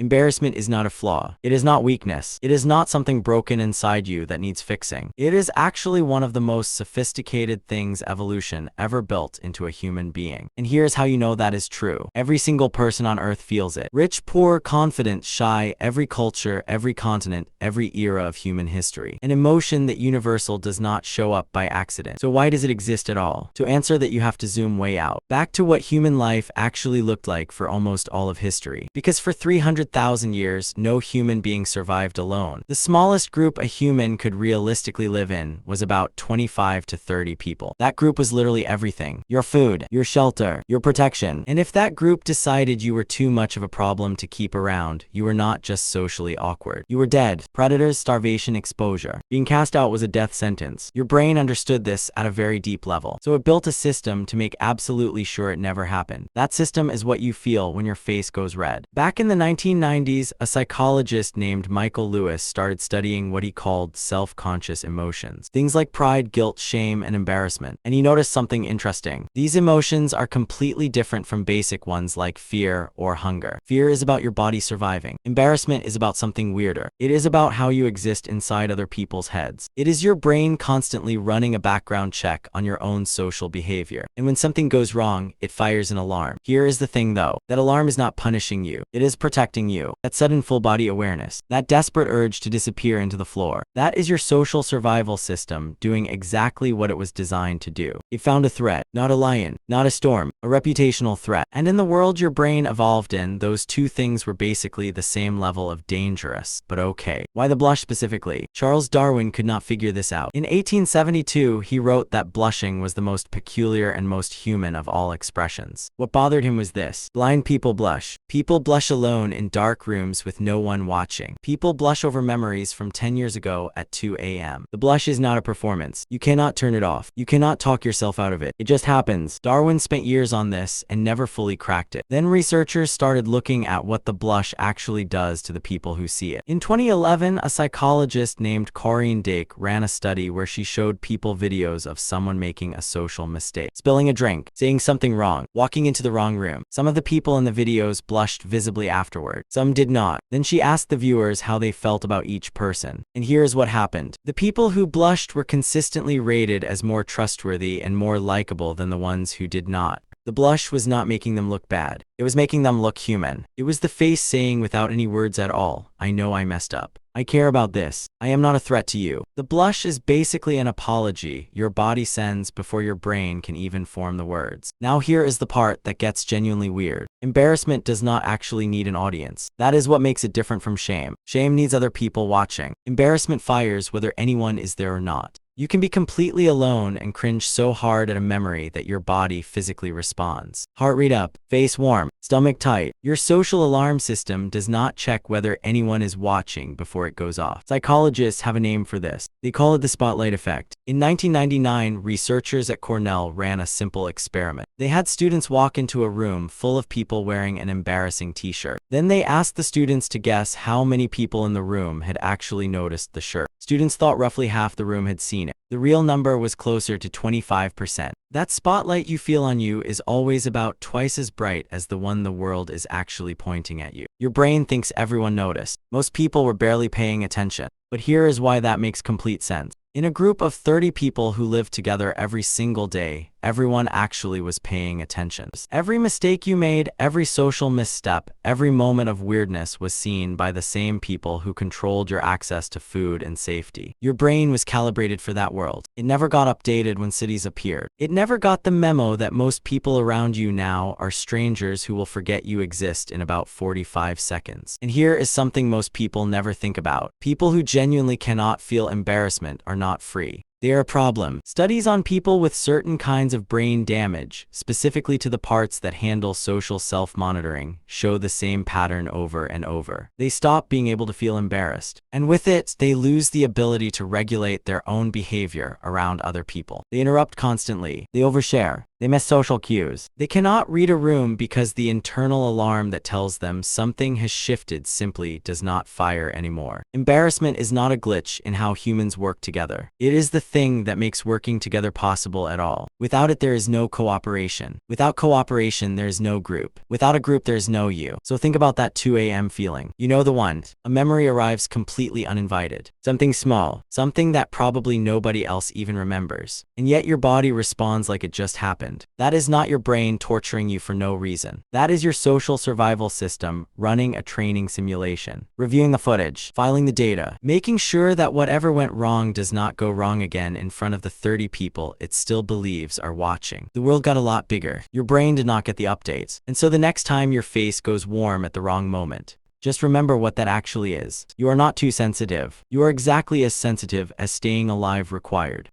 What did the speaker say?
Embarrassment is not a flaw. It is not weakness. It is not something broken inside you that needs fixing. It is actually one of the most sophisticated things evolution ever built into a human being. And here's how you know that is true. Every single person on Earth feels it. Rich, poor, confident, shy, every culture, every continent, every era of human history. An emotion that universal does not show up by accident. So why does it exist at all? To answer that, you have to zoom way out, back to what human life actually looked like for almost all of history. Because for 300,000 years, no human being survived alone. The smallest group a human could realistically live in was about 25 to 30 people. That group was literally everything. Your food, your shelter, your protection. And if that group decided you were too much of a problem to keep around, you were not just socially awkward. You were dead. Predators, starvation, exposure. Being cast out was a death sentence. Your brain understood this at a very deep level. So it built a system to make absolutely sure it never happened. That system is what you feel when your face goes red. Back in the 1990s, a psychologist named Michael Lewis started studying what he called self-conscious emotions. Things like pride, guilt, shame, and embarrassment. And he noticed something interesting. These emotions are completely different from basic ones like fear or hunger. Fear is about your body surviving. Embarrassment is about something weirder. It is about how you exist inside other people's heads. It is your brain constantly running a background check on your own social behavior. And when something goes wrong, it fires an alarm. Here is the thing though, that alarm is not punishing you. It is protecting you. That sudden full body awareness, that desperate urge to disappear into the floor, that is your social survival system doing exactly what it was designed to do. It found a threat, not a lion, not a storm, a reputational threat. And in the world your brain evolved in, those two things were basically the same level of dangerous. But okay, why the blush specifically? Charles Darwin could not figure this out. In 1872, he wrote that blushing was the most peculiar and most human of all expressions. What bothered him was this: blind people blush. People blush alone in dark rooms with no one watching. People blush over memories from 10 years ago at 2 a.m. The blush is not a performance. You cannot turn it off. You cannot talk yourself out of it. It just happens. Darwin spent years on this and never fully cracked it. Then researchers started looking at what the blush actually does to the people who see it. In 2011, a psychologist named Corinne Dake ran a study where she showed people videos of someone making a social mistake, spilling a drink, saying something wrong, walking into the wrong room. Some of the people in the videos blushed visibly afterward. Some did not. Then she asked the viewers how they felt about each person. And here's what happened. The people who blushed were consistently rated as more trustworthy and more likable than the ones who did not. The blush was not making them look bad. It was making them look human. It was the face saying without any words at all, "I know I messed up. I care about this. I am not a threat to you." The blush is basically an apology your body sends before your brain can even form the words. Now here is the part that gets genuinely weird. Embarrassment does not actually need an audience. That is what makes it different from shame. Shame needs other people watching. Embarrassment fires whether anyone is there or not. You can be completely alone and cringe so hard at a memory that your body physically responds. Heart rate up, face warm, stomach tight. Your social alarm system does not check whether anyone is watching before it goes off. Psychologists have a name for this. They call it the spotlight effect. In 1999, researchers at Cornell ran a simple experiment. They had students walk into a room full of people wearing an embarrassing t-shirt. Then they asked the students to guess how many people in the room had actually noticed the shirt. Students thought roughly half the room had seen it. The real number was closer to 25%. That spotlight you feel on you is always about twice as bright as the one the world is actually pointing at you. Your brain thinks everyone noticed. Most people were barely paying attention. But here is why that makes complete sense. In a group of 30 people who lived together every single day, everyone actually was paying attention. Every mistake you made, every social misstep, every moment of weirdness was seen by the same people who controlled your access to food and safety. Your brain was calibrated for that world. It never got updated when cities appeared. It never got the memo that most people around you now are strangers who will forget you exist in about 45 seconds. And here is something most people never think about. People who genuinely cannot feel embarrassment are not free. They are a problem. Studies on people with certain kinds of brain damage, specifically to the parts that handle social self-monitoring, show the same pattern over and over. They stop being able to feel embarrassed. And with it, they lose the ability to regulate their own behavior around other people. They interrupt constantly. They overshare. They miss social cues. They cannot read a room because the internal alarm that tells them something has shifted simply does not fire anymore. Embarrassment is not a glitch in how humans work together. It is the thing that makes working together possible at all. Without it, there is no cooperation. Without cooperation, there is no group. Without a group, there is no you. So think about that 2 a.m. feeling. You know the one. A memory arrives completely uninvited. Something small. Something that probably nobody else even remembers. And yet your body responds like it just happened. That is not your brain torturing you for no reason. That is your social survival system running a training simulation. Reviewing the footage. Filing the data. Making sure that whatever went wrong does not go wrong again in front of the 30 people it still believes are watching. The world got a lot bigger. Your brain did not get the updates. And so the next time your face goes warm at the wrong moment, just remember what that actually is. You are not too sensitive. You are exactly as sensitive as staying alive required.